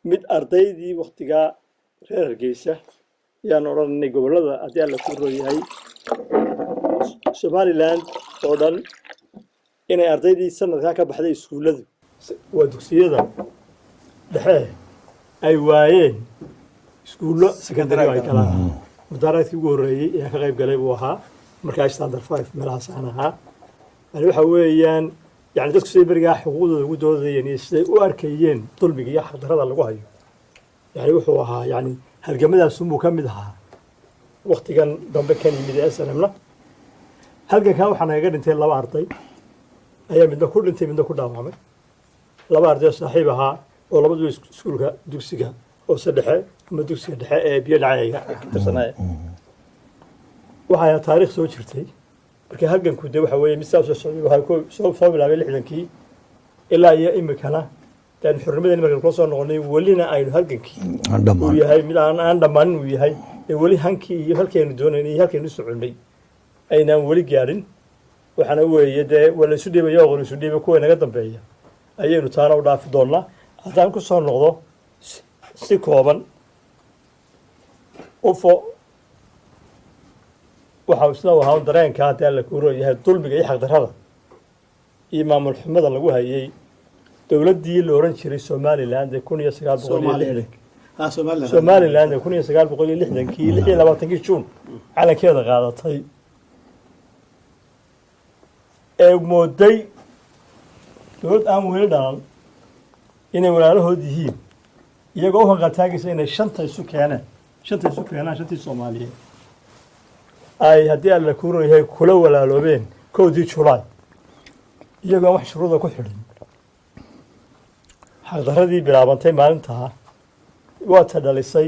mid ardaydii waqtigaa reer Hargeysa yaan odhanay gobolada haddii alla ku rooyahay Somaliland oo dhan inay ardaydii sanadkaa ka baxday iskuulladu waa dugsiyada dhexe ay waayeen iskuullo secondary ay kala mudaaradkii ugu horreeyey ee ka qayb galay buu ahaa markaa standard 5 meelahaas aan ahaa yani waxa weeyaan يعني dadku sida bariga xuquuqdooda ugu doodayeen siday u arkayeen dulmiga iyo xaqdarada lagu hayo yani wuxuu ahaa yani halgamadaas uu ka mid ahaa waqtigan dambe kan yimid ee sanamna halganka waxaan naga dhintay laba arday ayaa midna ku dhintay midna ku dhaawacmay laba arday saaxiib ahaa oo labadu iskuulka dugsiga oo saddexe ama dugsiga dhexe ee biyo dhacayga ka tirsanaa waxa taariikh soo jirtay marka halganku de waxa weeye misaas soo bilaabay 60kii ilaa iyo imikana tan xurnimadeena markaan ku soo noqonay walina aynu halgankii uu yahay mid aan dhamaanin uu yahay ee wali hankii iyo halkeenu doonaynay halkeenu soconay aynaan wali gaarin waxana weeye de wala isu dhibayo oo isu dhibayo kuwa naga dambeeya ayaynu taana u dhaafi doonaa haddaan ku soo noqdo si kooban waxa uu sidoo ahaa dareenka hadda la ku rooyahay dulmiga iyo xaqdarrada iyo maamul xumada lagu hayay dawladdii la oran jiray Somaliland ee 1960 Somaliland ee 1960kii 26 June calankeeda qaadatay ee mooday dowlad aan weli dhalan inay walaalahood yihiin iyagoo u hanqaltaagaysa inay shanta isu keenaan shantii Soomaaliyeed ay haddii alla ku rooyahay kula walaaloobeen 1 July iyagoo wax shuruudo ku xidhan xaqdaradii bilaabantay maalintaa waa ta dhalisay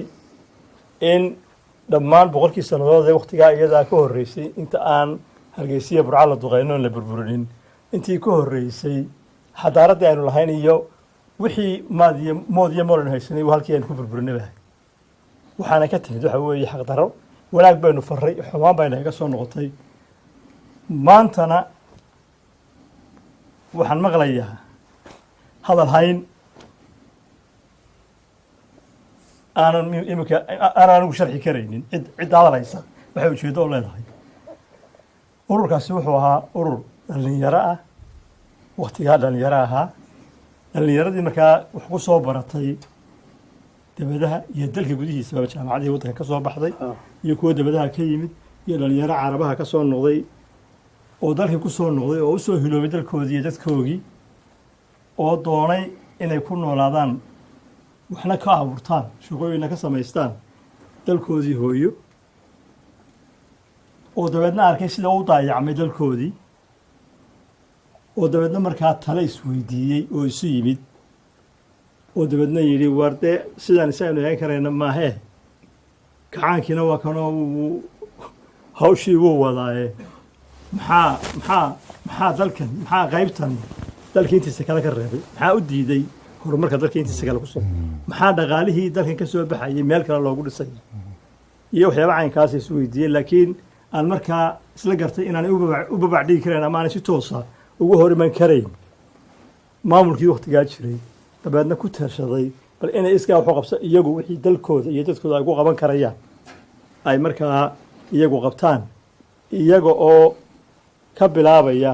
in dhammaan boqolkii sanadood ee waqtigaa iyadaa ka horreysay inta aan Hargeysa Burco la duqeyno la burburinin intii ka horreysay xadaaradii aynu lahayn iyo wixii mood iyo moran haysanay halkii aynu ku burburinay waxaana ka timid waxa weeye xaqdaro walaag baynu faray xumaan bayna iga soo noqotay maantana waxaan maqlayaa hadal hayn aanan ugu sharxi karaynin cid hadaleysa waxay ujeedo oo leedahay ururkaasi wuxuu ahaa urur dhalinyaro ah waqtigaa dhalinyaro ahaa dhalinyaradii markaa wax ku soo baratay dabadaha iyo dalka gudihiisa jaamacadii waddanka ka soo baxday iyo kuwa dabadaha ka yimid iyo dhalinyaro carabaha ka soo noqday oo dalkii ku soo noqday oo u soo hiloobay dalkoodii iyo dadkoogii oo doonay inay ku noolaadaan waxna ka abuurtaan shaqooyinna ka samaystaan dalkoodii hooyo oo dabeedna arkay sida u daayacmay dalkoodii oo dabeedna markaa tale isweydiiyey oo isu yimid oo dabeedna yidhi war dee sidaan isaganu eegan karayna maahee kacaankiina waa kanoo hawshii wuu wadaaye maxaa dalkan maxaa qaybtan dalka intiisa kale ka reebay maxaa u diiday horumarka dalka intiisa kale ku soo maxaa dhaqaalihii dalkan ka soo baxayay meel kale loogu dhisay iyo waxyaaba caynkaas is weydiiyey laakiin aan markaa isla gartay inaanay u babac dhigi karayn ama aanay si toosa ugu hor iman karayn maamulkii waqtigaa jiray dabeedna ku taashaday bal inay iskaa waxu qabsa iyagu wixii dalkooda iyo dadkooda ay ku qaban karayaan ay markaa iyagu qabtaan iyaga oo ka bilaabaya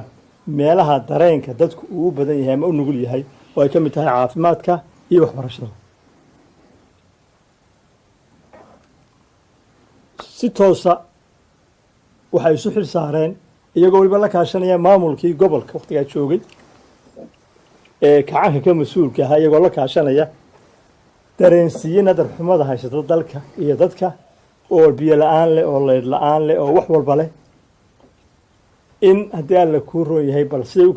meelaha dareenka dadku uu badan yahay ama u nugul yahay oo ay ka mid tahay caafimaadka iyo waxbarashada si toosa waxay isu xil saareen iyagoo waliba la kaashanaya maamulkii gobolka waqtigaa joogay ee kacaanka ka mas-uulka ahaa iyagoo la kaashanaya dareensiiyena darxumada haysata dalka iyo dadka oo biyo la-aan leh oo leyd la-aan leh oo wax walba leh in haddii alla kuu roon yahay bal siday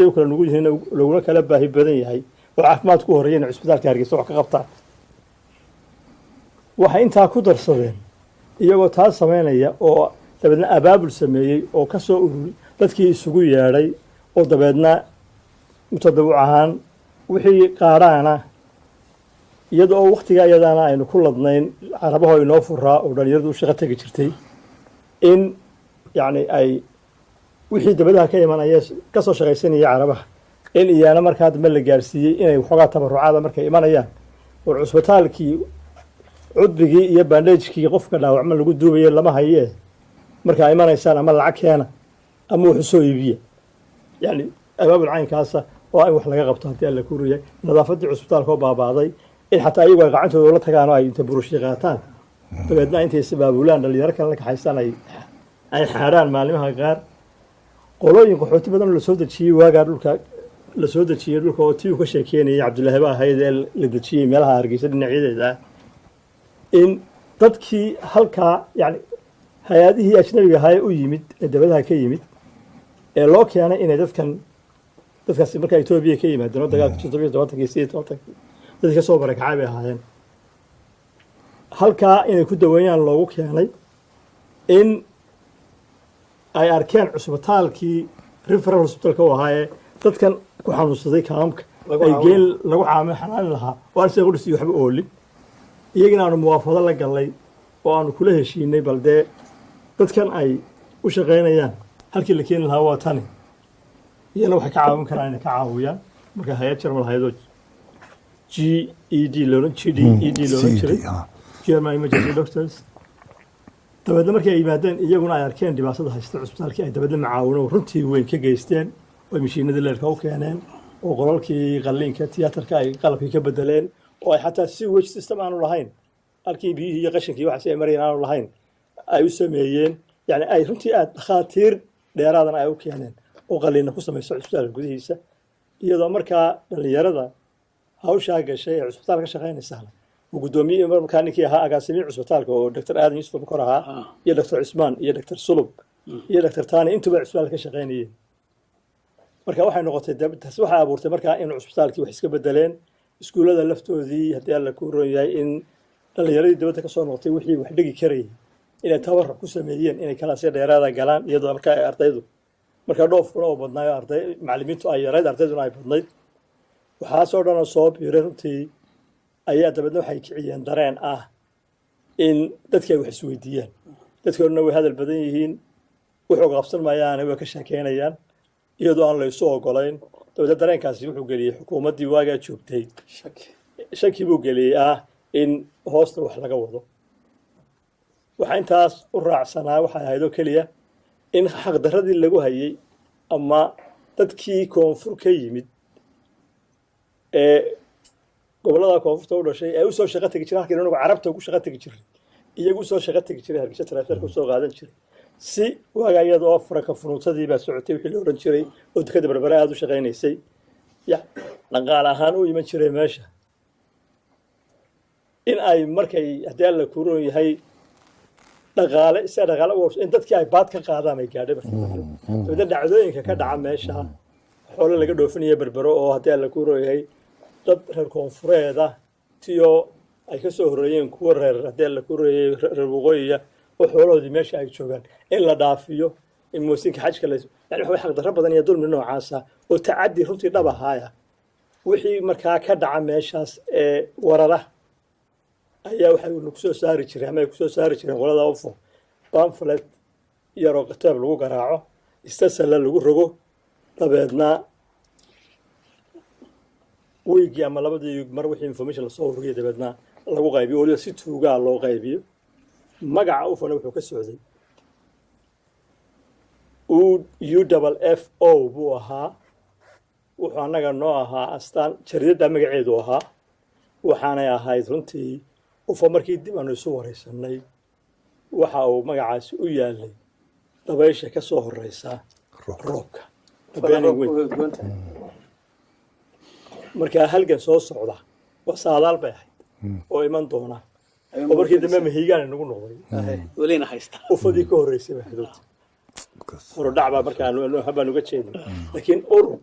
u kala nugu yihiin laguna kala baahi badan yahay oo caafimaad ku horreeyeen cisbitaalka Hargeysa wax ka qabtaan waxay intaa ku darsadeen iyagoo taas sameynaya oo dabeedna abaabul sameeyey oo ka soo ururi dadkii isugu yeedhay oo dabeedna mutadawic ahaan wixii qaaraana iyadoo waqtigaa iyadaana aynu ku ladnayn carabahoo inoo furaa oo dhalinyaradu u shaqo tegi jirtay in yacni ay wixii dabadaha ka imanaya ka soo shaqaysanaya carabaha in iyana markaa dambe la gaarsiiyey inay waxoogaa tabarucaada markay imanayaan war cusbitaalkii cudbigii iyo bandhajkii qofka dhaawacma lagu duubaye lama hayee markaa imanaysaan ama lacag keena ama wuxu soo iibiya yani abaabul caynkaasa oo in wax laga qabto haddii alla ku riyahay nadaafaddii cusbitaalka oo baabaaday in xataa iyagu ay gacantooda la tagaan oo ay inta burushii qaataan dabeedna intay sabaabulaan dhalinyaro kale la kaxaysaan ay xaadhaan maalimaha qaar qolooyin qaxooti badan oo la soo dejiyey waagaa dhulka la soo dejiyey dhulka oo tii uu ka sheekeynayay cabdullaahi ba ahayd ee la dejiyey meelaha hargeysa dhinacyadeeda ah in dadkii halkaa yani hay-adihii ajnabiga ahaa ee u yimid ee dabadaha ka yimid ee loo keenay inay dadkaasi markaa etoobiya ka yimaadeen oo dagaalka 17 sideed tobankii dadkii ka soo barakacay bay ahaayeen halkaa inay ku daweeyaan loogu keenay in ay arkeen cusbitaalkii referal hospitalka u ahaa ee dadkan ku xanuunsaday kaamka ay geel lagu xanaanin lahaa oo aan isaga dhisi waxba oolin iyagina aanu muwaafaqo la galnay oo aanu kula heshiinay bal dee dadkan ay u shaqaynayaan halkii la keeni lahaa waa tani iyana waxay ka caawin karaan inay ka caawiyaan marka hay-ad jarmal hayadoo GED loolan jiray German Emergency Doctors dabeedna markay ay yimaadeen iyaguna ay arkeen dhibaatada haysta cusbitaalkii ay dabeedna macaawino runtii weyn ka geysteen oo mishiinadii leerka u keeneen oo qolalkii qalliinka tiyaatarka ay qalabkii ka bedeleen oo ay xataa sewage system aanu lahayn halkii biyihii iyo qashinkii waxaas ay marayeen aanu lahayn ay u sameeyeen yani ay runtii aad dhakhaatiir dheeraadana ay u keeneen oo qalliinna ku samaysa cusbitaalka gudihiisa iyadoo markaa dhalinyarada hawshaa gashay ee cusbitaal ka shaqaynaysaa uu guddoomiye markaa ninkii ahaa agaasimiye cusbitaalka oo dr aadan yuusuf bukor ahaa iyo dr cismaan iyo dr sulub iyo dr tani intuba cusbitaalka ka shaqaynayeen marka waxay noqotay taasi waxay abuurtay markaa in cusbitaalkii wax iska bedeleen iskuullada laftoodii haddii alla ku roon yahay in dhalinyaradii dibadda ka soo noqotay wixii wax dhigi karayay inay tabaruc ku sameeyeen inay kalaasya dheeraada galaan iyadoo markaa ay ardaydu markaa dhoofkuna oo badnaayo arday macallimiintu ay yarayd ardayduna ay badnayd waxaasoo dhan oo soo biiray runtii ayaa dabeedna waxay kiciyeen dareen ah in dadkii ay wax isweydiiyaan dadkooduna way hadal badan yihiin wuxuu qabsan maayaane way ka sheekeynayaan iyadoo aan la isu ogolayn dabeedna dareenkaasi wuxuu geliyey xukuumaddii waagaa joogtay shaki buu geliyey ah in hoosta wax laga wado waxaa intaas u raacsanaa waxay ahayd oo keliya in xaqdarradii lagu hayay ama dadkii koonfur ka yimid ee gobollada koonfurta u dhashay ee u soo shaqo tegi jiray halkii inagu carabta ugu shaqo tegi jiray iyagu soo shaqo tegi jiray hargeysa taraafeerka usoo qaadan jiray si waagaa iyada oo faraka funuutadii baa socotay wixii la odhan jiray oo dekada berbere aada u shaqaynaysay dhaqaale ahaan u iman jiray meesha in ay markay haddii alla ku roon yahay dhaqaale in dadkii ay baad ka qaadaan ay gaadhay dabeedna dhacdooyinka ka dhaca meesha xoolo laga dhoofinaya berbero oo haddii alla ku roon yahay dad reer koonfureeda tiyo ay ka soo horreeyeen kuwa reer haddii alla ku royay reer waqooyiya oo xoolahoodii meesha ay joogaan in la dhaafiyo in moosinka xajka yani waxa xaqdarro badan iyo dulmi noocaasa oo tacaddi runtii dhab ahaaya wixii markaa ka dhaca meeshaas ee warara ayaa waxay lagu soo saari jireen ama ay kusoo saari jireen qolada ufo pamphlet yaroo kitaab lagu garaaco istasalla lagu rogo dabeedna wiigii ama labadii mar wixii information lasoo ururiyo dabeedna lagu qaybiyo waliba si tuugaa loo qaybiyo magaca ufona wuxuu ka socday UFO buu ahaa wuxuu annaga noo ahaa astaan jaridadda magaceedu ahaa waxaanay ahayd runtii ufo markii dib aanu isu waraysanay waxa uu magacaasi u yaalay dabaysha ka soo horeysa roobka markaa halgan soo socda waa saadaal bay ahayd oo iman doona oo markii dambe mahiigaan inagu noqday ufadii ka horreysay baa xadoodta horodhac baa markaa habaan uga jeedin laakiin urur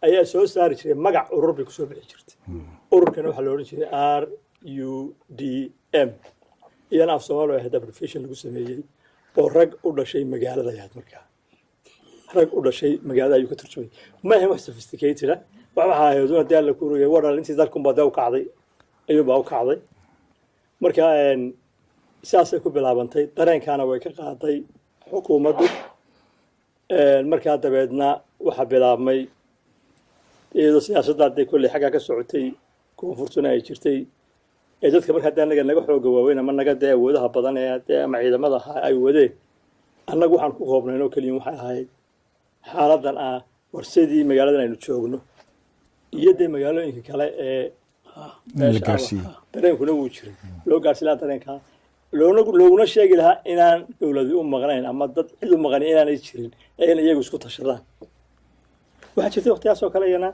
ayaa soo saari jiray magac urur bay kusoo bixi jirtay ururkana waxaa la odhan jiray RUDM iyana af soomaali ahayd abbreviation lagu sameeyey oo rag u dhashay magaalada yaad markaa rag u dhashay magaalada ayuu ka turjumay ma ahayn wax sophisticated ah waxaa ahayd haddii alla ku rogay war intii dalkunbaa dee u kacday ayuunbaa u kacday marka saasay ku bilaabantay dareenkaana way ka qaaday xukuumaddu markaa dabeedna waxaa bilaabmay iyadoo siyaasadda hadday kolley xaggaa ka socotay koonfurtuna ay jirtay ee dadka marka haddii annaga naga xooga waaweyn ama naga dee awoodaha badan ee dee ama ciidamada ahaa ay wadeen annagu waxaan ku koobnayn oo keliya waxay ahayd xaaladan ah warsadii magaaladan aynu joogno iyo dee magaalooyinka kale ee dareenkuna wuu jiray loo gaarsi lahaa dareenkaa looguna sheegi lahaa inaan dowladi u maqnayn ama dad cid u maqan inaanay jirin ee in iyagu isku tashadaan waxaa jirtay waqtiyaas oo kale iyana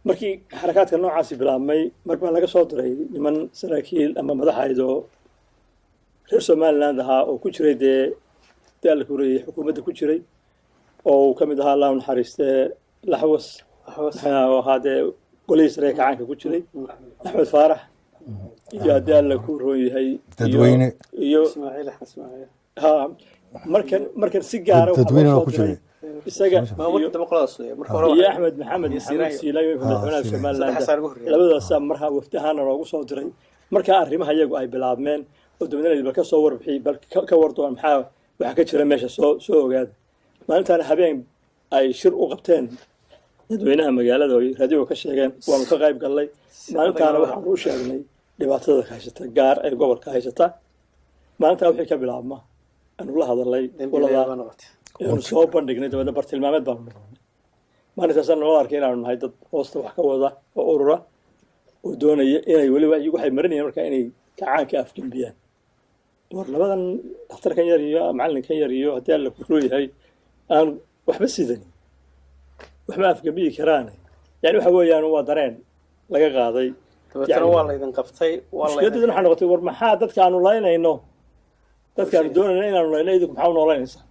markii xarakaadka noocaasi bilaabmay mar baa laga soo diray niman saraakiil ama madaxayd oo reer somaliland ahaa oo ku jiray dee daala kureeyey xukuumadda ku jiray oo uu ka mid ahaa allahu naxariistee laxwas oo ahaa dee golihii sare kacaanka ku jiray axmed faarax iyo haddii alla ku roon yahay dadweyne iyo ha markan si gaara waxaa ku jiray isaga iyo axmed maxamed siilaayo madaxweynaha somaliland labadaasaa markaa wafdi ahaana loogu soo diray markaa arrimaha iyagu ay bilaabmeen oo dabadeed bal ka soo warbixiyey bal ka wardoon maxaa waxa ka jira meesha soo ogaada maalintaana habeen ay shir u qabteen dadweynaha magaalada oo raadiyo ka sheegeen waanu ka qayb galnay maalintaana waxaanu u sheegnay dhibaatada ka haysata gaar ee gobolka haysata maalintaa wixii ka bilaabma aanu la hadalnay aanu soo bandhignay dabeedna bartilmaameed baanu noqonay maalintaasaan noo arkay inaanu nahay dad hoosta wax ka wada oo urura oo doonaya inay weliba waxay marinayaan markaa inay kacaanka afgembiyaan war labadan dhakhtarkan yar iyo macallinkan yar iyo haddii alla ku yahay aan waxba sidanin waxba afgembiyi karaan yani waxa weeyaan waa dareen laga qaaday dabeetana waa laydin qabtay mushkiladdan waxaa noqotay war maxaa dadka aanu laynayno dadka aanu doonayno inaanu layno idinku maxaa u noolaynaysaa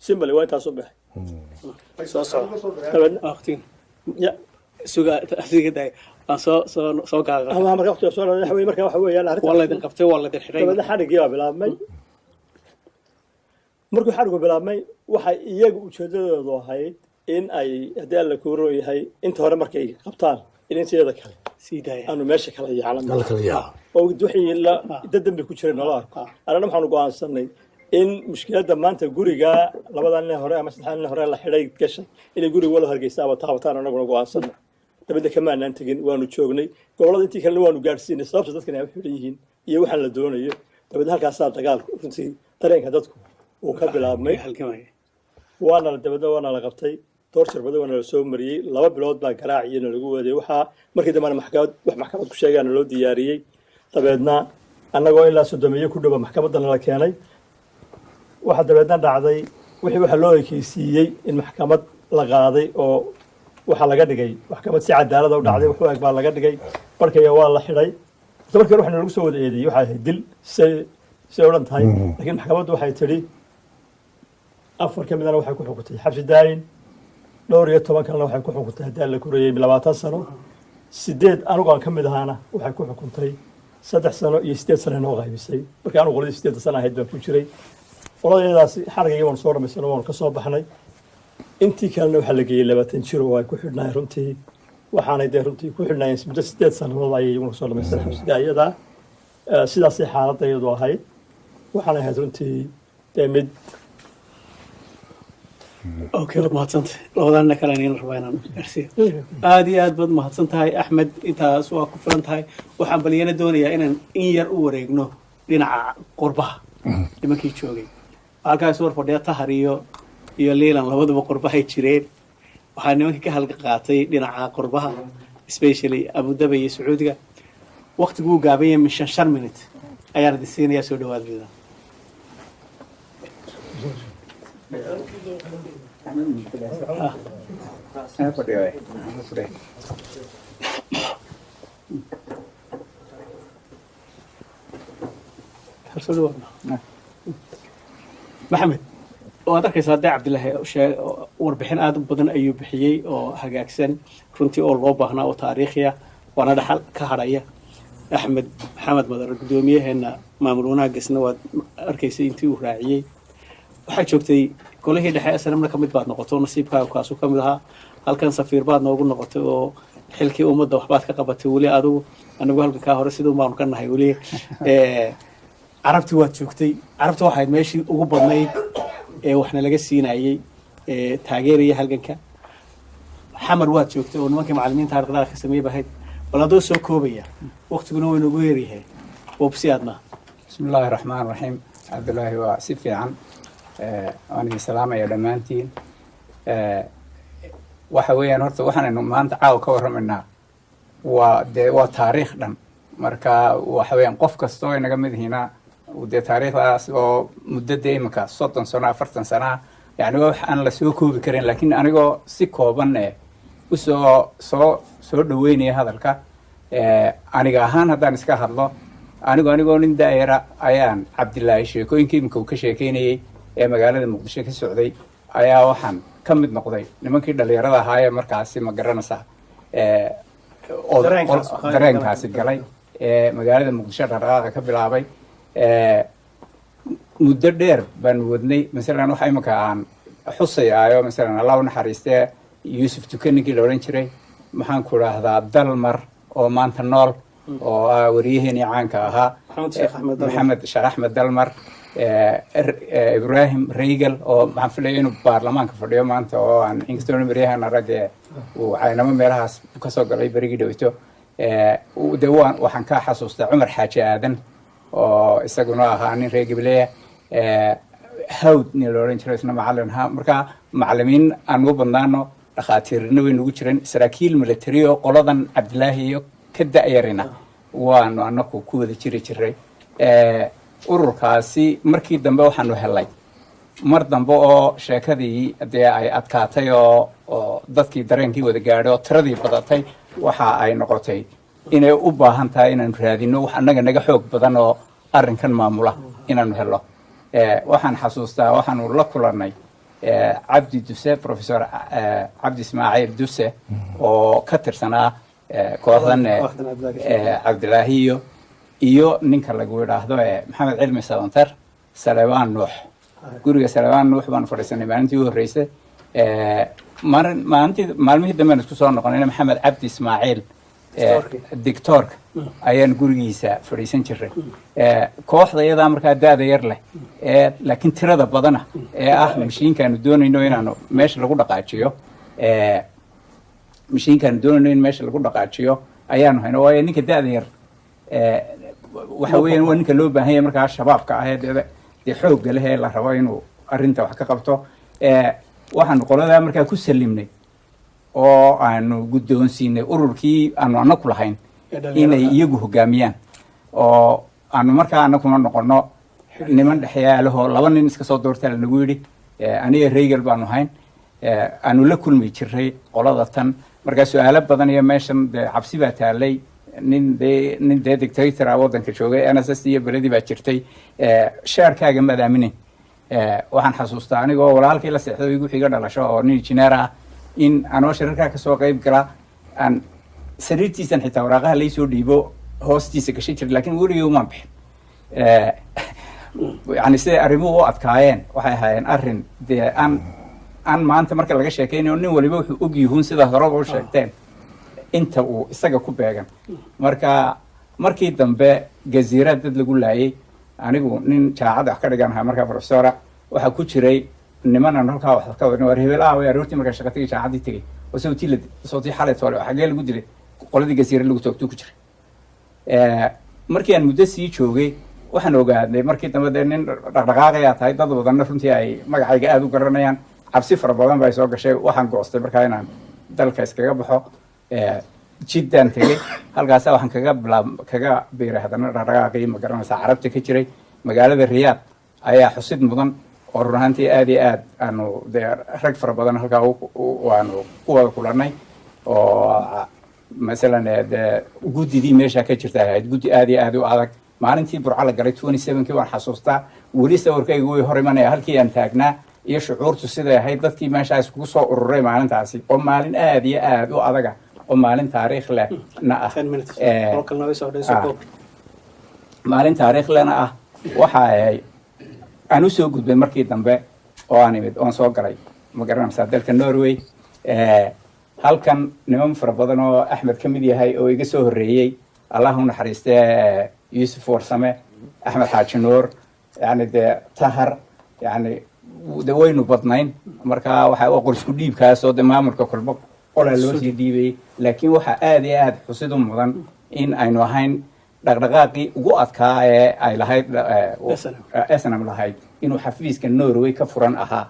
simbali waa intaas u baxay soo waqtigan suga asiga day aan soo gaaga ama marka waqtiga soo dhawaad marka waxa weeyaan arrinta waa laydin qabtay waa laydin xiray dabeedna xadhigii baa bilaabmay markuu xadhigu bilaabmay waxay iyagu ujeedadoodu ahayd in ay haddii alla ku roon yahay inta hore markay qabtaan ilinteeda kale sii daaya aanu meesha kala yaacno oo wixii dad dambi ku jiray nala arko annana waxaanu go'aansanay in mushkiladda maanta guriga labadan nin hore ama saddexdan nin hore la xidhay gashay inay guriga wala hargeysa ama taabataan annaguna go'aansanay dabadda kamaanaan tegin waanu joognay gobollada intii kalena waanu gaadhsiinay sababta dadkan ay xidhan yihiin iyo waxaan la doonayo dabadda halkaasaa dagaalku runtii dareenka dadku uu ka bilaabmay dabadna waana la qabtay doorjar badan waana la soo mariyey 2 bilood baa garaaciyana lagu waday waxaa markii dambena maxkamad ku sheegaana loo diyaariyey dabeedna annagoo ilaa 30 ku dhow maxkamaddana la keenay waxaa dabeedna dhacday wixii waxa loo ekeysiiyey in maxkamad la qaaday oo waxa laga dhigay maxkamad si cadaalad u dhacday wuxuu eg baa laga dhigay barkaya waa la xidhay markii waxna lagu soo wada eedeeyey waxa ahayd dil si odhan tahay laakiin maxkamaddu waxay tidhi 4 ka midana waxay ku xukuntay xabsi daayin 12 kalena waxay ku xukuntay haddii la korayay 20 sano 8 anigu aan ka mid ahaana waxay ku xukuntay 3 sano iyo 8 sano noo qaybisay markii anigu qoladii 8 sano ahayd baan ku jiray qoladaydaasi xarigii waan soo dhamaysanay waan ka soo baxnay intii kalena waxaa la geeyey 20 jir oo ay ku xidhnay runtii waxaanay dee runtii ku xidhnayeen muddo 8 sannadood ayay iyaguna soo dhamaysanay xabsiga iyada sidaasay xaaladda iyadu ahayd waxaanay ahayd runtii dee mid اوكي mahadsantahay labadana kale inaan rabaa inaan gaarsiiyo aad iyo aad baad mahadsantahay axmed intaas waa ku filan tahay waxaan baliyana doonayaa inaan in yar u wareegno dhinaca qurbaha nimankii joogay halkaas war fadhiya tahar iyo liilan labaduba qurbahay jireen waxaa nimankii ka halka qaatay dhinaca qurbaha especially Abu Dhabi iyo Sacuudiga waqtiguu gaabayay min 5 minute ayaan idin siinayaa soo dhawaad vida محمد waad arkaysaa hadday cabdilaahi warbixin aad u badan ayuu bixiyey oo hagaagsan runtii oo loo baahnaa oo taariikhiya waana dhaxal ka hadhaya axmed maxamed madar guddoomiyaheena maamul wanaagisna waad arkaysay intii uu raaciyey waxaa joogtay golihii dhexe asnamna ka mid baad noqoto nasiibkaaga kaasu ka mid ahaa halkan safiir baad noogu noqotay oo xilkii ummadda waxbaad ka qabatay weli adigu anagu halkan kaa hore siduu baanu ka nahay weli carabtii waad joogtay carabta waxayd meeshii ugu badnayd ee waxna laga siinayey taageeraya halganka xamar waad joogtay oo nimankii macallimiinta dhaqdhaqaaqa sameeyay bahayd bal adoo soo koobaya waqtiguna waa inoogu yeeryahay wabsi aadna بسم الله الرحمن الرحيم عبد الله وسيفي عن أنا سلامة يا دمانتين وحويا نورت وحنا إنه ما أنت عاو كور منا وتاريخ دم مركا وحويا قف كستوي نجمد هنا وده تاريخ مدة دائما كصوت سنة فرت سنة يعني أنا لسوكو بكرين لكن أنا جو سكوا بنا وسو دويني هذا الكا أنا جاهان هذا نسكه الله anigoo nin daayira ayaan cabdilaahi sheekooyinkii imika uu ka sheekeynayay ee magaalada muqdisho ka socday ayaa waxaan ka mid noqday nimankii dhalinyarada ahaa ee markaasi ma garanaysaa dareenkaasi galay ee magaalada muqdisho dhaqdhaqaaqa ka bilaabay muddo dheer baan wadnay masalan waxa imika aan xusayaayo masalan allah u naxariistee yuusuf tukaninkii la odhan jiray maxaan ku idhaahdaa dalmar oo maanta nool oo wariyaheenii caanka ahaa maxamed sheekh axmed dalmar ibraahim reygal oo maxaan filaya inuu baarlamaanka fadhiyo maanta oo aan inkastoo maryahana ragge uu caynamo meelahaas kasoo galay berigii dhowto de waxaan ka xasuustaa cumar xaaji aadan oo isaguna ahaa nin reer gableya hawd nin la odhan jiro isna macallin ahaa marka macallimiin aan ugu badnaano dhakhaatiirna way nagu jiran saraakiil military oo qoladan cabdilaahi iyo ka da'yarina waanu anaku ku wada jiray ururkaasi markii dambe waxaanu helay mar dambe oo sheekadii dee ay adkaatay oo dadkii dareenkii wada gaadhay oo tiradii badatay waxa ay noqotay inay u baahan tahay inaanu raadino wax annaga naga xoog badan oo arrinkan maamula inaanu helo waxaan xasuustaa waxaanu la kulannay cabdi duse professor cabdi ismaaciil duse oo ka tirsanaa kooxdan cabdilaahi iyo ninka lagu yidhaahdo maxamed cilmi sabantar salebaan nuux guriga salebaan nuux baan fadhiisanay maalintii u horreysay maalmihii dambean isku soo noqonayna maxamed cabdi ismaaciil dictoorka ayaan gurigiisa fadhiisan jiray kooxda iyadaa markaa da-da yar leh laakiin tirada badana ee ah mashiinkaanu doonayno inaanu meesha lagu dhaqaajiyo mashiinkaan doonayno in meesha lagu dhaqaajiyo ayaanu hayno waayo ninka da-da yar waxa weeyaan waa ninka loo baahan yahay markaa shabaabka ah ee dee xoogga leh ee la rabo inuu arrinta wax ka qabto waxaanu qoladaa markaa ku salimnay oo aanu guddoonsiinay ururkii aanu anaku lahayn inay iyagu hogaamiyaan oo aanu markaa anakuna noqono niman dhexyaalahoo laba nin iska soo doortaa lanagu yidhi aniga reygal baanu hayn aanu la kulmi jiray qolada tan markaa su-aalo badan iyo meeshan dee cabsi baa taalay nin dee dictator ah waddanka joogay NSS iyo beledii baa jirtay shaarkaaga maad aaminin waxaan xasuustaa anigoo walaalkii la seexdo igu xiga dhalasho oo nin injineer ah in anoo shirarkaa kasoo qayb gala aan sariirtiisan xitaa waraaqaha laysoo dhiibo hoostiisa gashan jiray lakin weligii umaan bixin yani siday arrimuhu u adkaayeen waxay ahaayeen arrin dee aan maanta marka laga sheekaynayo nin waliba wuxuu og yihuun sida horeba u sheegteen inta uu isaga ku beegan marka markii dambe gaziira dad lagu laayay anigu nin jaacad wax ka dhigan ahaa markaa professora waxaa ku jiray nimanan halkaa wax ka wadin war hebel way aroortii markaa shaqa tegay jaacadii tegay oo sawtii xalay toole xagee lagu dilay qoladii gaziira lagu toogtuu ku jiray markii aan muddo sii joogay waxaan ogaadnay markii dambe dee nin dhaqdhaqaaqayaa tahay dad badanna runtii ay magacayga aada u garanayaan cabsi fara badan ba ay soo gashay waxaan goostay markaa inaan dalka iskaga baxo jiddaan tegey halkaasa waxaan kaga biiray haddana dhaqdhaqaaqii ma garanaysaa carabta ka jiray magaalada riyaad ayaa xusid mudan oo run ahaantii aada iyo aad aanu dee rag fara badan halkaa aanu ku wada kulannay oo masalan dee guddidii meeshaa ka jirta ahayd guddi aada iyo aada u adag maalintii burco la galay 27kii waan xasuustaa weli sawirkayga way hor imanaya halkii aan taagnaa iyo shucuurtu siday ahayd dadkii meeshaa iskugu soo ururay maalintaasi oo maalin aada iyo aada u adaga oo maalin taariikh leh na ah maalin taariikh lehna ah waxa ay aan usoo gudbay markii dambe oo aan imid oon soo galay ma garanaysaa dalka Norway halkan niman fara badan oo Axmed ka mid yahay oo iga soo horeeyay Allah u naxariistay Yusuf Warsame Axmed Xaaji Nuur yani de tahar yani waynu badnayn marka waxa uu qorsku dhiibkaas oo maamulka kulbo qolaa loo sii dhiibay laakiin waxaa aad iyo aad xusid u mudan in aynu ahayn dhaqdhaqaaqii ugu adkaa ee ay lahayd snm lahayd inuu xafiiska Norway ka furan ahaa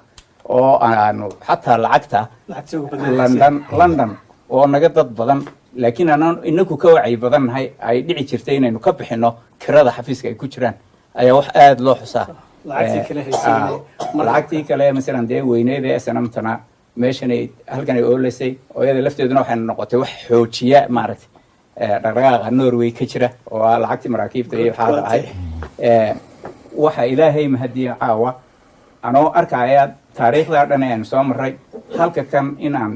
oo aanu xataa lacagta London oo naga dad badan laakiin aanan inagu ka wacyi badannahay ay dhici jirtay inaynu ka bixino kirada xafiiska ay ku jiraan ayaa wax aad loo xusaa lacagtii kale masalan dee weyneed ee snmtana meeshan halkan ay ooleysay oo iyada lafteeduna waxay noqotay wax xoojiya maaragtay dhaqdhaqaaqa Norway ka jira oo lacagtii maraakiibta iyo waxaa ahayd waxa ilaahay mahadiyo caawa anoo arkaya taariikhda dhan ee soo maray halka kan inaan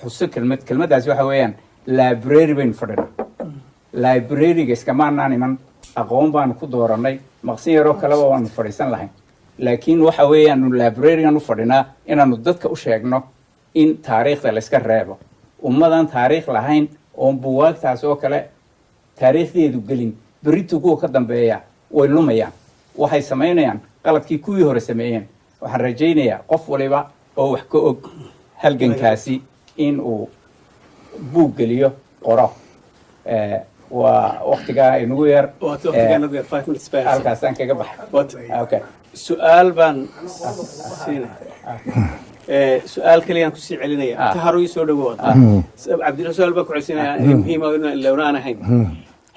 xuso kelmadaas waxa weeyaan library bayn fadhina library-ga iskamaanaan iman aqoon baan ku dooranay maqsin yaroo kaleba waanu fadhiisan lahayn laakiin waxa weeyaan library-gan u fadhinaa inaanu dadka u sheegno in taariikhda la iska reebo ummadan taariikh lahayn oo buugaagtaas oo kale taariikhdeedu gelin beritu kuwa ka dambeeya way lumayaan waxay samaynayaan qaladkii kuwii hore sameeyeen waxaan rajaynayaa qof waliba oo wax ka og halgankaasi in uu buug geliyo qoro waa waqtigaa inagu yar halkaasaan kaga baxay su-aal baan su-aal kaliyaan kusii celinaya ta haruy soo dhawood cabdilla su-aal baan ku codsinaya muhiima lowna aan ahayn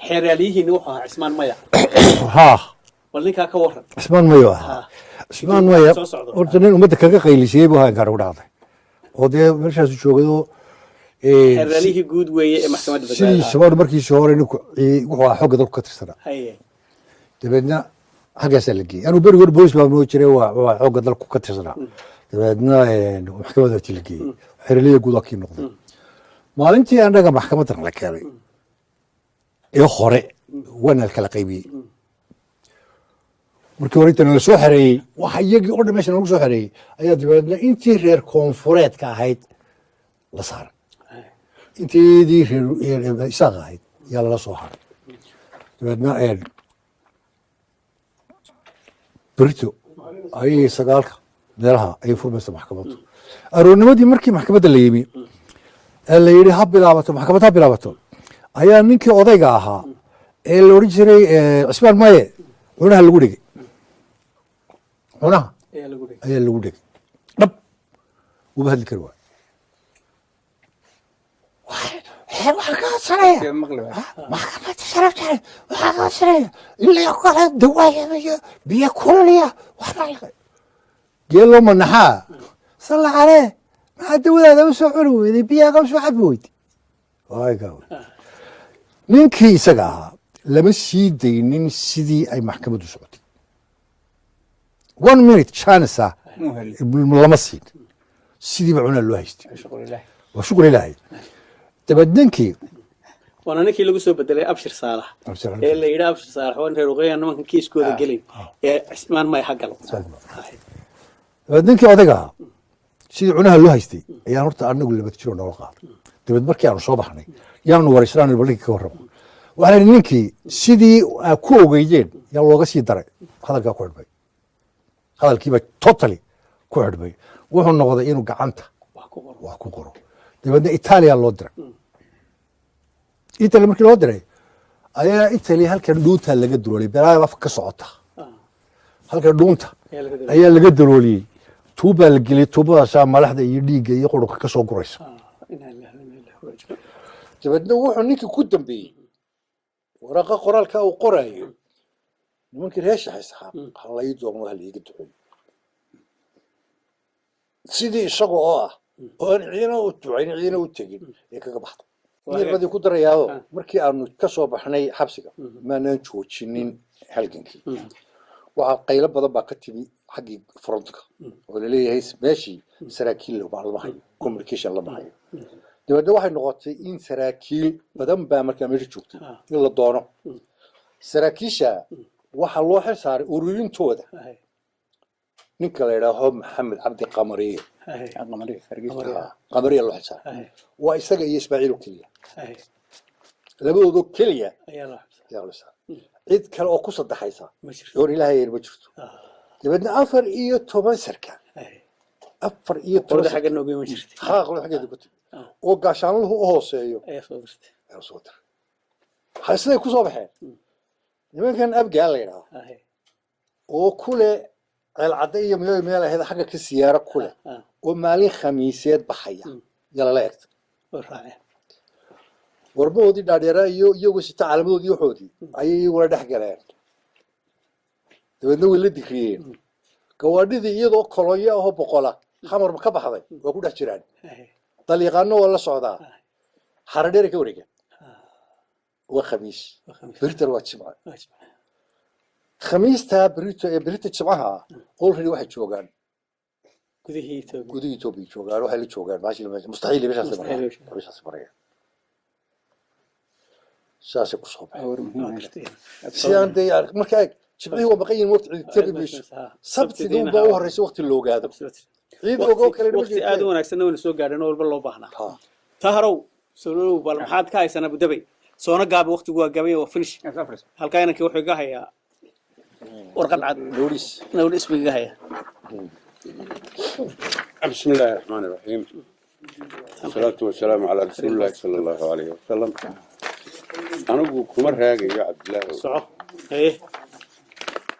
xeeraalyihiina wuxuu ahaa cismaan maya bal ninkaa ka waran cismaan mayo ahaa cismaan maya horta nin ummadda kaga qaylisiyey buu ahaa gaar u dhacday oo dee meeshaasu joogado xeeraalihii guud weeye ee maxkamadda sidiisaba markiisii hore ninku wuxuu ahaa xogga dalku ka tirsanaa dabeedna xaggaasaa la geeyey anuu berigi hore boolis baa noo jiray waa xogga dalku ka tirsanaa dabeedna maxkamaddaati la geeyey xeeraliya guud waa kii noqday maalintii annaga maxkamadan la keenay ee hore waana la kala qaybiyey markii hore inta la soo xereeyey waxa iyagii oo dhan meesha lagu soo xereeyey ayaa dabeedna intii reer koonfureedka ahayd la saaray inteedii reer isaaq ahayd ayaa lala soo haray dabeedna berito ayay sagaalka meelaha ayay furmaysa maxkamaddu aroornimadii markii maxkamadda la yimi ee la yidhi ha bilaabato maxkamad ha bilaabato ayaa ninkii odayga ahaa ee la odhan jiray cismaan maye cunaha lagu dhegey cunaha ayaa lagu dhegey dhab wuba hadli kari waay waxaa ka codsanaya maxkamadda sharafta waxaa ka codsanaya in la kala dawaayamayo biyo kulliya waxba geelo manaxaa salla calee maxaa dawadaada u soo cuni weyday biyaaga u soo cabi weyday ninkii isaga ahaa lama sii daynin sidii ay maxkamaddu socotay 1 minute chansa lama siin sidiiba cunaa loo haystay waa shukur ilaahay dabadenkii waana ninkii lagu soo bedelay abshir saalax ee la yidhi abshir saalax waan reer uqeeya nimankan kiiskooda gelin ee cismaan may hagalo dabadenkii odayga ahaa sidii cunaha loo haystay ayaan horta anagu labad jiroo noola qaaday dabeed markii aanu soo baxnay yaanu wareysnaan ballinkii ka warramo waxaan idhi ninkii sidii ku ogeydeen yaa looga sii daray hadalkaa ku xidhmay hadalkiiba totally ku xidhmay wuxuu noqday inuu gacanta wax ku qoro dabeedna itaaliya loo diray italy markii loo diray ayaa italy halkan dhuunta laga dalooliyey belaaya afka ka socota halkan dhuunta ayaa laga dalooliyey tuubbaa la geliyey tuubadaasaa malaxda iyo dhiigga iyo qurunka ka soo guraysa dabeedna wuxuu ninkii ku dambeeyey waraaqa qoraalka uu qoraayo nimankii reesha haysahaa hala ii doomo hala iiga duceeyo sidii isaga oo ah oo aan ciidina u ducayn ciidina u tegin ee kaga baxda mirbadii ku darayaado markii aanu ka soo baxnay xabsiga maanaan joojinin halgankii waxaa qaylo badan baa ka timi xaggii frontka oo laleeyahay meeshii saraakiil lama hayo communication lama hayo dabeedna waxay noqotay in saraakiil badan baa markaa meesha joogtay in la doono saraakiisha waxaa loo xil saaray ururintooda ninka la yidhaaho maxamed cabdi qamariye qamariye loo xil saaray waa isaga iyo ismaaciil oo keliya labadoodoo keliya ayaa loo saaray cid kale oo ku saddexaysa oon ilaahay ma jirto dabeedna 4 iyo 10 sarkaal 4 iyo 10 xagga nooga ma jirto xaggeeda ku timi oo gaashaanluhu u hooseeyo ayaa soo dirtay ayaa soo diray siday ku soo baxeen nimankan abgaa la yidhaha ahe oo kule ceelcadda iyo meel ahayd xagga ka siyaaro kule oo maalin khamiiseed baxaya yalala egta oo raaceen warmahoodii dhaadheeraa iyo iyagoo sita calaamadoodii waxoodii ayay iyaguna dhex galeen dabeedna way la dikriyeen gawaadhidii iyadoo kolonyo ahoo boqola xamar ka baxday waa ku dhex jiraan daliiqaano waa la socdaa xaradheera ka wareega waa khamiis beritan waa jimca khamiistaa berita jimcaha already waxay joogaan gudihii Ethiopia joogaan waxay la joogaan mustaxiil meeshaas maraya saasay ku soo baxay sidaan dee markaa jimcihii waa maqan yihiin waqti ciid tegi mayso sabtidii unbaa u horreysa waqti la ogaado ciid ogoo kale waqti aad u wanaagsanna wayna soo gaadheen oo walba loo baahnaa taharow solow bal maxaad ka haysan abudabay soona gaaba waqtigu waa gabay waa finish halkaa inankii wuxuu iga hayaa warqad cad nowlis buu iga hayaa بسم الله الرحمن الرحيم والصلاة والسلام على رسول الله صلى الله عليه وسلم أنا أقول كمر هاجي يا عبد الله صح إيه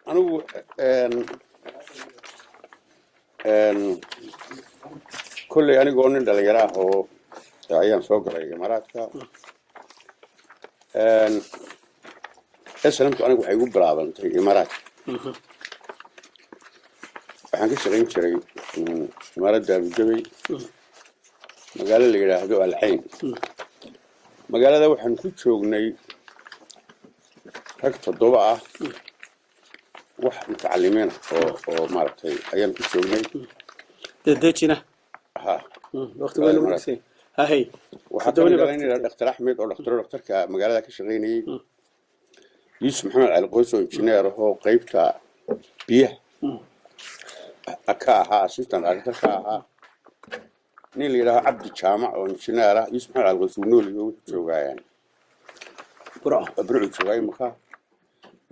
أنا أقول كل يعني قولنا ده اللي جراه هو أيام سوق الإمارات كا السلام أنا أقول حيقول بلابن الإمارات waxaan ka shaqayn jiray imaaradda abujabay magaalo la yidhaahdo alcayn magaalada waxaan ku joognay rag 7 ah wax mutacalimiin oo maaragtay ayaan ku joognay dadajina ha waqti weyn ma sii hay waxaa doonayay Dr. Axmed oo dhakhtarka magaalada ka shaqaynayay Yusuf Maxamed Cali Qoys oo injineer oo qaybta biyaha أكاها أسيستان أكاها نيل يراها عبد الجامع وإنجنيره يسمع على الغسول اللي جوعان برع جوعان مكا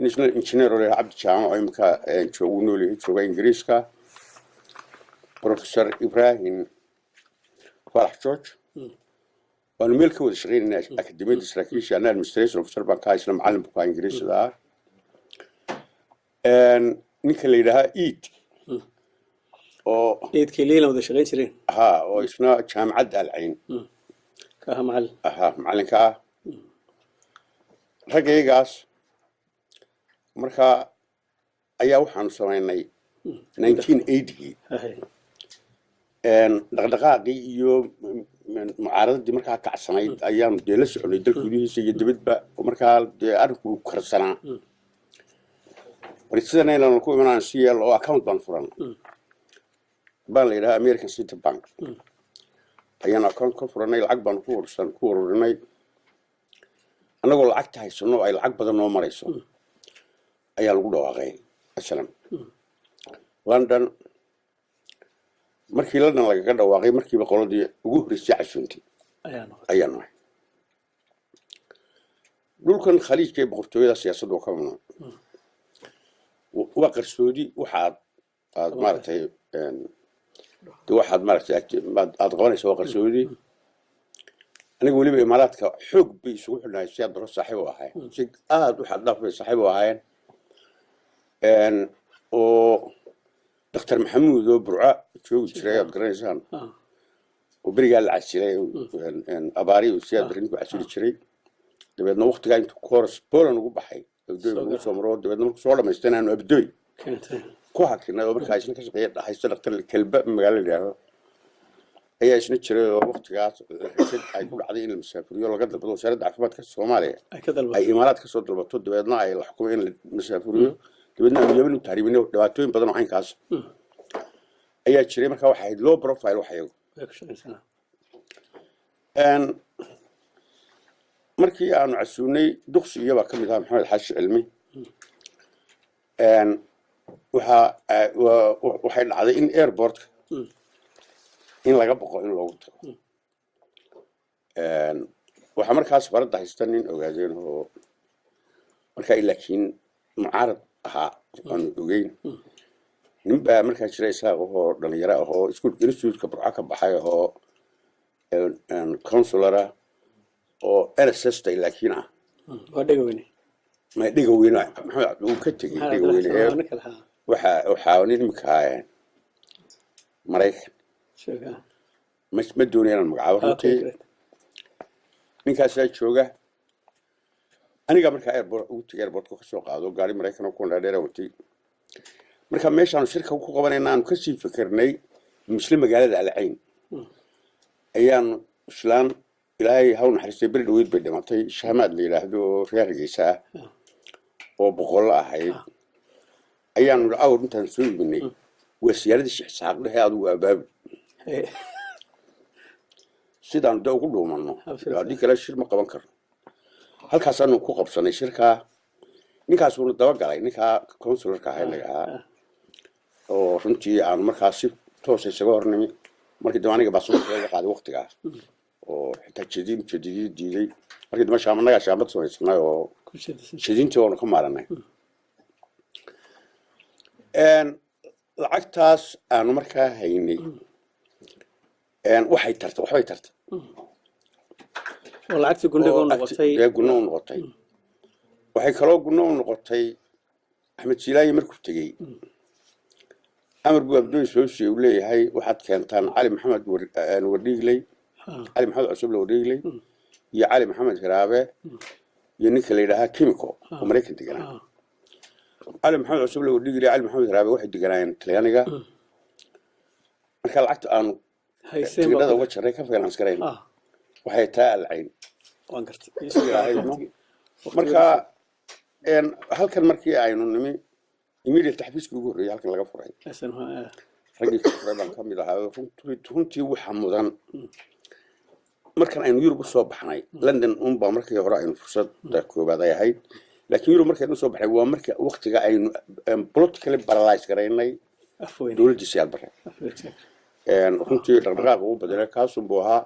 إنجنير إنجنير ولا عبد الجامع أي مكا جوعون اللي جوعان إنجليزكا بروفيسور إبراهيم فرح جورج وأنا ملك هو شغال الناس أكاديمية السراكيش أنا المستريس بروفيسور بانكايس لما معلم بقى إنجليزي ده نيكل يراها إيد إيد كليلة وده شغال شرين ها واسمه جامعة العين كها معلم معلم كا رجعي قاس مركا أيها وحنا سويناي 1980 إن دقائق يوم من معارضة دي مركا كعسنايد أيام دلس على دل كليه سيجدبت بقى ومركا أركو كرسنا ورسالة لنا نكون من السيال أو أكاونت بانفران بان ليها أمريكان سيتي بانك أيانا كان كفرناي العقد بانفور سن كورناي أنا أقول العقد هاي سنو أي العقد بدل نوع مريسون أيا الغدو أغاي السلام لندن مركي لندن لقى كده واقعي مركي بقولوا دي وجوه رجع سنتي أيانا دول كان خليج كي بقرطوية سياسة وكمنا وقر سعودي وحاد مارتي دي واحد مارتي أتغني سواء قر سعودي أنا أقول لي إماراتك حق بيسوق لنا سياد درس صاحبه وهاي شيء واحد ضاف صاحبه وهاي إن و دكتور محمود وبرعاء شو شريات قريزان وبرجع العسيري إن أباري وسياد برينك عسيري شري دبنا وقت قاعد كورس بولن وبحي بدو سمرود دبنا صورة ما يستنى إنه بدوي كوهك إنه أبرك عايشين كشقية حيصير دكتور الكلب مقال اللي هي عشان تشري وقت قاعد يقول عادين المسافر يلا قد بدو سرد عفمات كالصومالية أي إمارات كسود البطود دبنا أي الحكومين المسافرين دبنا يبنوا التهريبين ودواتوين بدنا عين كاس أي تشري مركب واحد لو بروفايل وحيو أن مركي أنا عسوني دخسي يبقى كم يتهم محمد حاش علمي أن وحيد عادين إيربورت إن لقى بقى إن لوت وحمر كاس برد هيستنين أوجين هو مركا لكن معارض ها أنا أوجين نبى مركا شري ساق هو دليرة هو سكول إنستيتوت كبرعة كبحية هو consulara oo NSS-ta laakiin ah waa dhagaweyne ma dhigaweyne maxamed uu ka tegay dhigaweyne waxaa nin imika ahaayeen Maraykan ma doonayaan magacaabo runtii ninkaasaa jooga aniga markaa ugu tegay airportka ka soo qaado gaari Maraykan oo ku dhaadheer watay marka meeshaan shirka ku qabanayna aan ka sii fikirnay muslim magaalada Alcayn ayaan islaan ilaahay hawl naxariistay bari dhaweyd bay dhimatay shaamaad la yiraahdo reergiisa oo boqol ahayd ayaan awr intaan soo iibinay wasiyadii shixsaaq dhahay aad u abaab sidaan dad ugu dhuumano hadii kale shir ma qaban karno halkaas aanu ku qabsanay shirka ninkaas uu daba galay ninka consularka haynaga oo runtii aan markaas si toos ah isaga hornimi markii damaaniga baa soo qaaday waqtigaas oo xitaa jadiid diiday markii dama shaamanaga shaamad soo isnaa oo jadiintii oo ka maaranay lacagtaas aan markaa haynay waxay tarta lacagtii gundhiga u noqotay waxay kaloo gunno u noqotay Axmed Silaayi markuu tagay amar buu abduu soo sheegay uu leeyahay waxaad keentaan Cali Maxamed Wardhiigley Cali Maxamed Cusub Wardhiigley iyo Cali Maxamed Hiraabe iyo ninka la yiraahdo Kimiko oo Maraykan deganaa Cali Maxamed Cusub Wardhiigley Cali Maxamed Hiraabe waxay deganayeen Talyaaniga marka lacagta aan tigidhada uga jaray ka finance gareyn waxay taa Alcayn waan gartay marka halkan markii aynu nimi immediate taxfiiska ugu horeeyay halkan laga furay ragii ka furay baan ka mid ahaa runtii waxa mudan markan aynu Yurub soo baxnay London baa markii hore aynu fursad koobaad ay ahayd laakiin Yurub markii aynu soo baxay waa markii waqtiga aynu politically paralyzed gareynay dawladda siyaad baray runtii dhaqdhaqaaq ugu bedelay kaasoo buu ahaa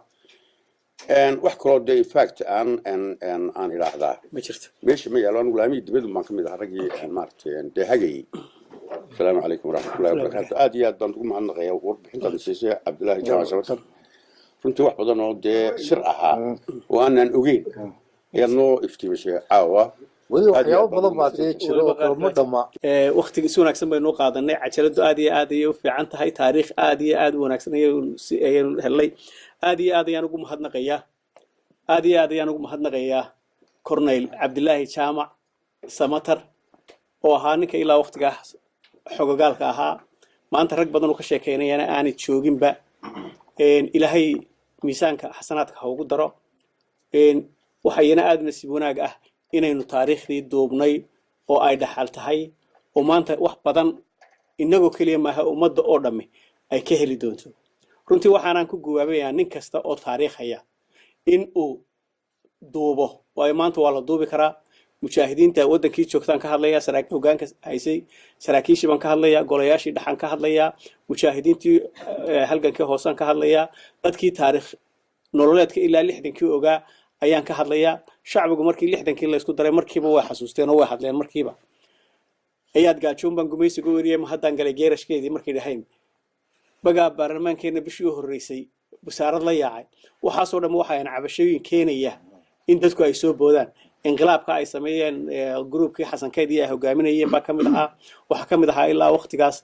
wax kaloo de fact aan ilaahdaa ma jirto meesha ma yaalaan gulaamii dibadda baan ka mid ahaa ragii maartay de hagay السلام عليكم ورحمة الله وبركاته آدي آد بنتقول مع النقية وبحنت السياسية عبد الله جامع سمتر كنت واحد بدنا ودي سرعها وأنا نقين ينو افتيمشي عاوة ولي وحياة بدل ما تيجي مدة وقت سوون أكسن بينو قاعدنا عشرة آدي وفي عنت هاي تاريخ آدي ونكسن هاللي آدي أنا قوم هاد نقية آدي أنا قوم هاد نقية كورنيل عبد الله جامع سمتر وهانك إلى وقت جاهز حقوقك أها ما أنت رك بدنو كشيكيني أنا تشوجين بقى إن إلهي ميزانك حسناتك هو قدره إن وحينا آدم نسيبوناك إن إنه تاريخ ذي دوبني أو أيد حالتهاي وما أنت واحد بدن إنه كلمة ومد أردمي أي كهلي دونتو كنت وحنا نكوجوا بيا نكستا أو تاريخ هيا إن أو دوبه وما أنت والله دوبي كرا مشاهدين تودن كي شوكتان كهالليا سراك هوجان كهيسي سراكيش بان كهالليا قلياشي دحان كهالليا مشاهدين تي هلجان كهوسان كهالليا قد كي تاريخ نولات إلا لحدن كي أوجا أيان كهالليا شعب جمركي لحدن كي اللي يسكت دري مركبة واحد سوستين واحد لين مركبة أياد قال شوم بان قميص يقولي ما حد قال جيرش كذي مركي دحين بقى برلمان كنا بشيوه الرئيسي بسارة الله يعي وحصل موحى يعني عبشوين كينية إن تذكر يسوب بودان انقلابka ay sameeyeen groupkii Xasan Keedi ah hogaaminayay ba kamid ah waxa kamid ah ilaa waqtigaas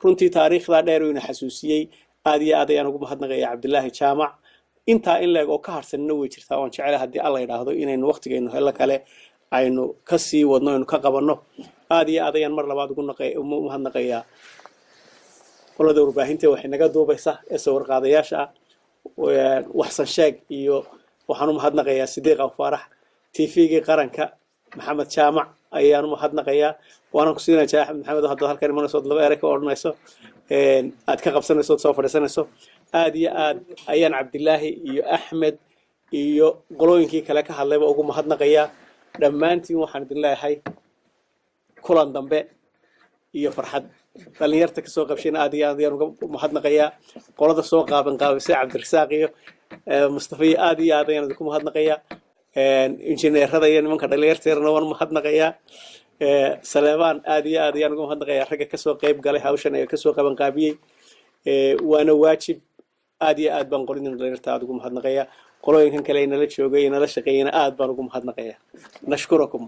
runtii taariikhda dheer uu xasuusiyay aad iyo aad ayaan ugu mahadnaqay Cabdullaahi Jaamac inta in leeg oo ka harsanna way jirtaa oo jecelahay hadii Allah yiraahdo inaynu waqtigeenu hela kale aynu ka sii wadno inuu ka qabanno aad iyo aad ayaan mar labaad ugu mahadnaqayaa qolada warbaahinta waxay naga duubaysaa ee sawir qaadayaasha waxsan sheeg iyo waxaan u mahadnaqayaa Sidiiq Faarax تيفيجي قرنك محمد شامع أيام محدنا وأنا كسينا جاء محمد هذا هالكلام من صوت لبيرك أورنيسو أتكلم سنة صوت صوفر سنة صو آدي أيان عبد الله يو أحمد يو قلوين كي كلاك هالله وأقوم محدنا قيا لما أنت محمد الله هاي كلان دمبه يو فرحد فليرتك سوق بشين آدي أنا محدنا قيا قلنا السوق قابل سي عبد الرزاق مصطفى آدي أنا كم محدنا قيا injineerada iyo nimanka dhalinyarteerna waan mahadnaqayaa Saleebaan aad iyo aad ayaan ugu mahadnaqayaa ragga ka soo qayb galay hawshan ee ka soo qaban qaabiyay waana waajib aad iyo aad baan qoridin dhalinyarta aad ugu mahadnaqaya qolooyinkan kale inala joogay inala shaqeeyana aad baan ugu mahadnaqaya nashkurakum